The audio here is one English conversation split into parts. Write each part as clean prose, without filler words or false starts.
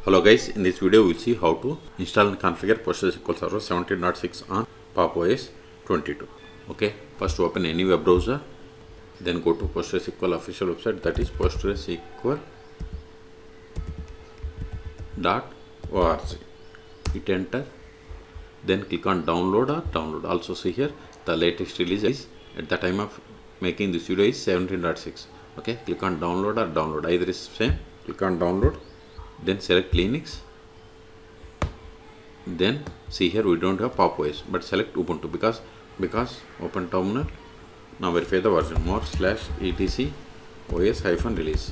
Hello guys, in this video we will see how to install and configure PostgreSQL Server 17.6 on PopOS 22. Okay, first open any web browser, then go to PostgreSQL official website, that is PostgreSQL.org. Hit enter, then click on download or download. Also see here the latest release is at the time of making this video is 17.6. Okay, click on download or download, either is same. Click on download, then select Linux, then see here we don't have PopOS, but select Ubuntu because open terminal. Now verify the version more / etc os -release.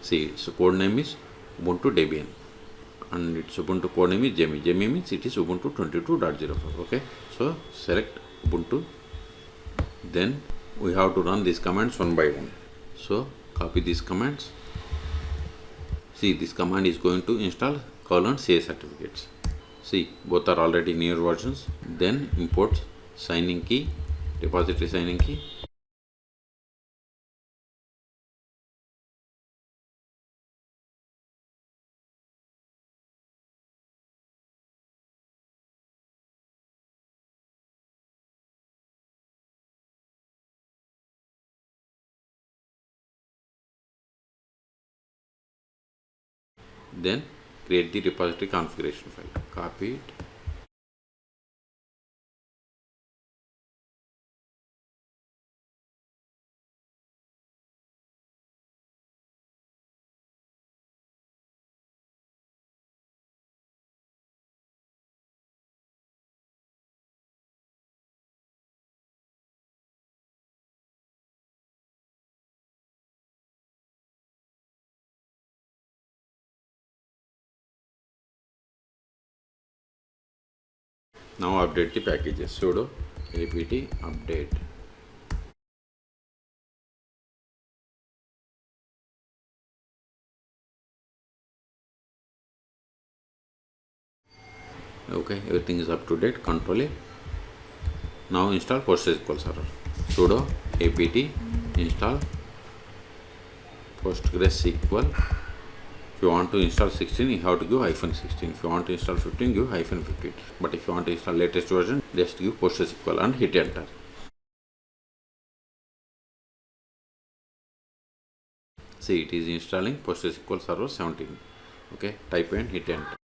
See its code name is Ubuntu Debian and its Ubuntu code name is Jemmy. Jemmy means it is Ubuntu 22.04. Okay, so select Ubuntu, then we have to run these commands one by one. So copy these commands. See, this command is going to install :CA certificates. See, both are already newer versions. Then import signing key, repository signing key. Then create the repository configuration file. Copy it. Now update the packages. Sudo apt update. Okay, everything is up to date. Control A. Now install PostgreSQL Server. Sudo apt install PostgreSQL. If you want to install 16, you have to give -16. If you want to install 15, give -15. But if you want to install latest version, just give PostgreSQL and hit enter. See, it is installing PostgreSQL Server 17. Okay, type and hit enter.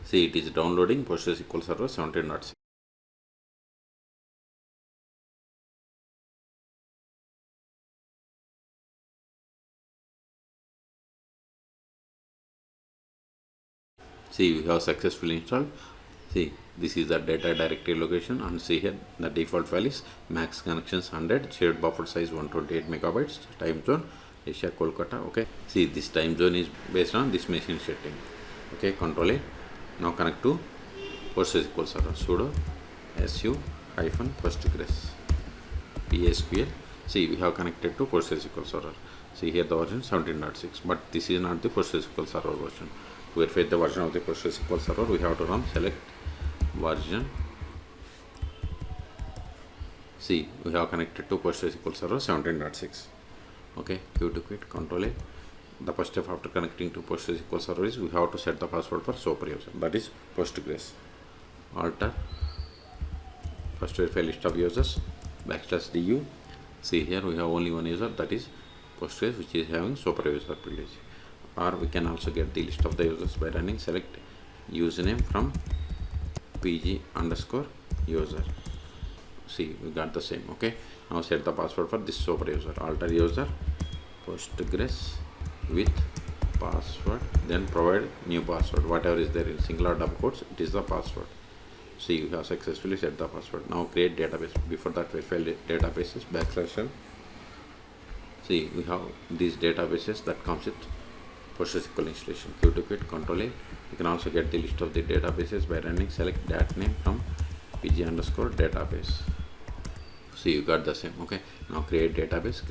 See, it is downloading PostgreSQL Server 17.6. See, we have successfully installed. See, this is the data directory location, and see here the default file is max connections 100, shared buffer size 128 megabytes, time zone Asia Kolkata. Okay, see, this time zone is based on this machine setting. Okay, control A. Now connect to PostgreSQL Server. Sudo su-postgres PSQL. See, we have connected to PostgreSQL Server. See here the version 17.6, but this is not the PostgreSQL Server version. To verify the version of the PostgreSQL Server, we have to run select version. See, we have connected to PostgreSQL Server 17.6. Okay, Q to quit, Control A. The first step after connecting to PostgreSQL Server is we have to set the password for super user, that is Postgres. Alter, first verify list of users, /du. See here we have only one user, that is Postgres, which is having super user privilege. Or we can also get the list of the users by running select username from pg_user. See, we got the same. Okay, now set the password for this super user. Alter user Postgres with password, then provide new password, whatever is there in single or double quotes, it is the password. See, you have successfully set the password. Now create database. Before that, verify databases /l. See, we have these databases that comes with PostgreSQL installation. Q to quit, Control A. You can also get the list of the databases by running select dat name from pg_database. See, you got the same. Okay, now create database,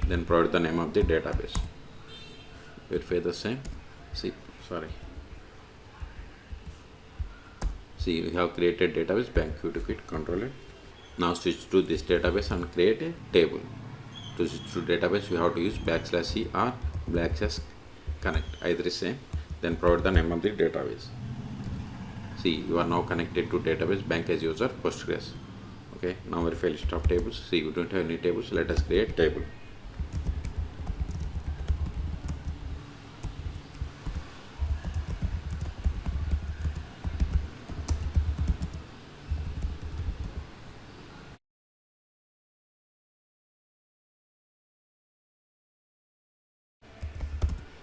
then provide the name of the database. Verify the same. See, we have created database bank. Q to quit, Control A. Now switch to this database and create a table. To switch to database, you have to use \c or /connect, either is same. Then provide the name of the database. See, you are now connected to database bank as user Postgres. Okay, now verify list of tables. See, you don't have any tables. Let us create table.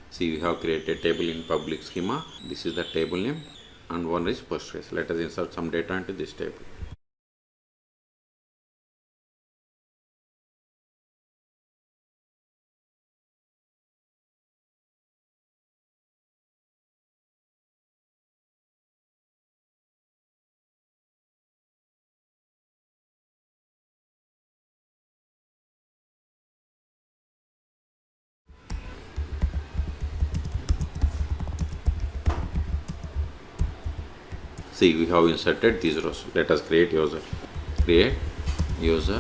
See, we have created table in public schema. This is the table name and one is Postgres. Let us insert some data into this table. See, we have inserted these rows. Let us create user. Create user.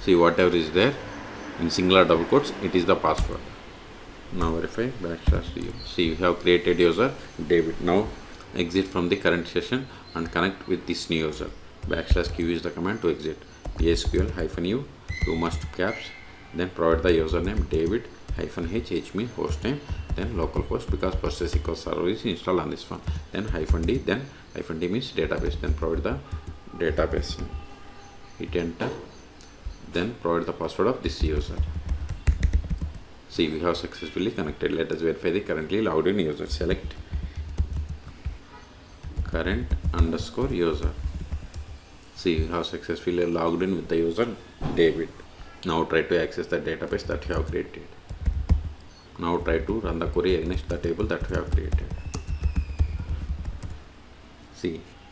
See, whatever is there in singular double quotes, it is the password. Now verify \u. See, we have created user David. Now exit from the current session and connect with this new user. \q is the command to exit. PSQL-u, you must caps, then provide the username David -h means host name, then localhost because PostgreSQL server is installed on this one, then -d, then -d means database, then provide the database name. Hit enter, then provide the password of this user. See, we have successfully connected. Let us verify the currently logged in user. Select current_user. See, we have successfully logged in with the user David. Now try to access the database that you have created. Now try to run the query against the table that we have created.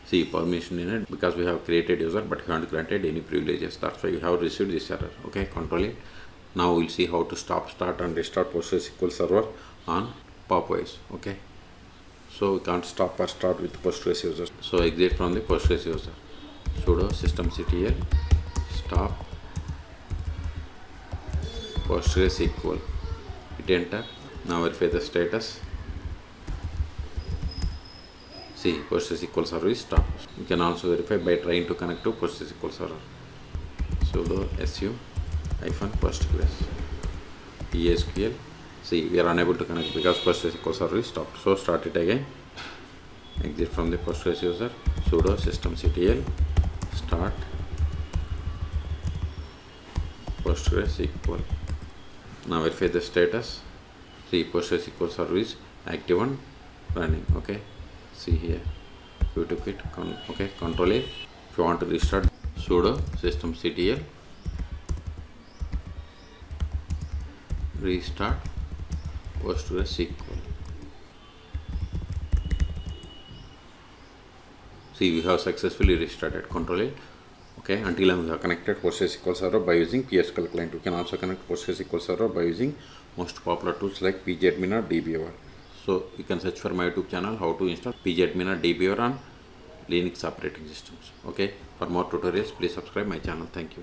See, permission in it because we have created user but we haven't granted any privileges. That's why we have received this error. Okay, control it. Now we'll see how to stop, start and restart PostgreSQL server on PopOS. Okay, so we can't stop or start with Postgres user. So exit from the Postgres user. Sudo systemctl stop PostgreSQL. Hit enter. Now verify the status. See, PostgreSQL server is stopped. You can also verify by trying to connect to PostgreSQL server. Sudo su-postgres PSQL. See, we are unable to connect because PostgreSQL server is stopped. So start it again. Exit from the Postgres user. Sudo systemctl start PostgreSQL. Now verify the status. See, PostgreSQL server is active and running. Okay, see here. You took it. Okay, control A. If you want to restart, sudo systemctl restart PostgreSQL. See, we have successfully restarted. Control A. Okay, until we have connected PostgreSQL server by using PSQL client. You can also connect PostgreSQL server by using most popular tools like pgadmin or dbeaver. So you can search for my YouTube channel how to install pgadmin or dbeaver on Linux operating systems. Okay, for more tutorials please subscribe my channel. Thank you.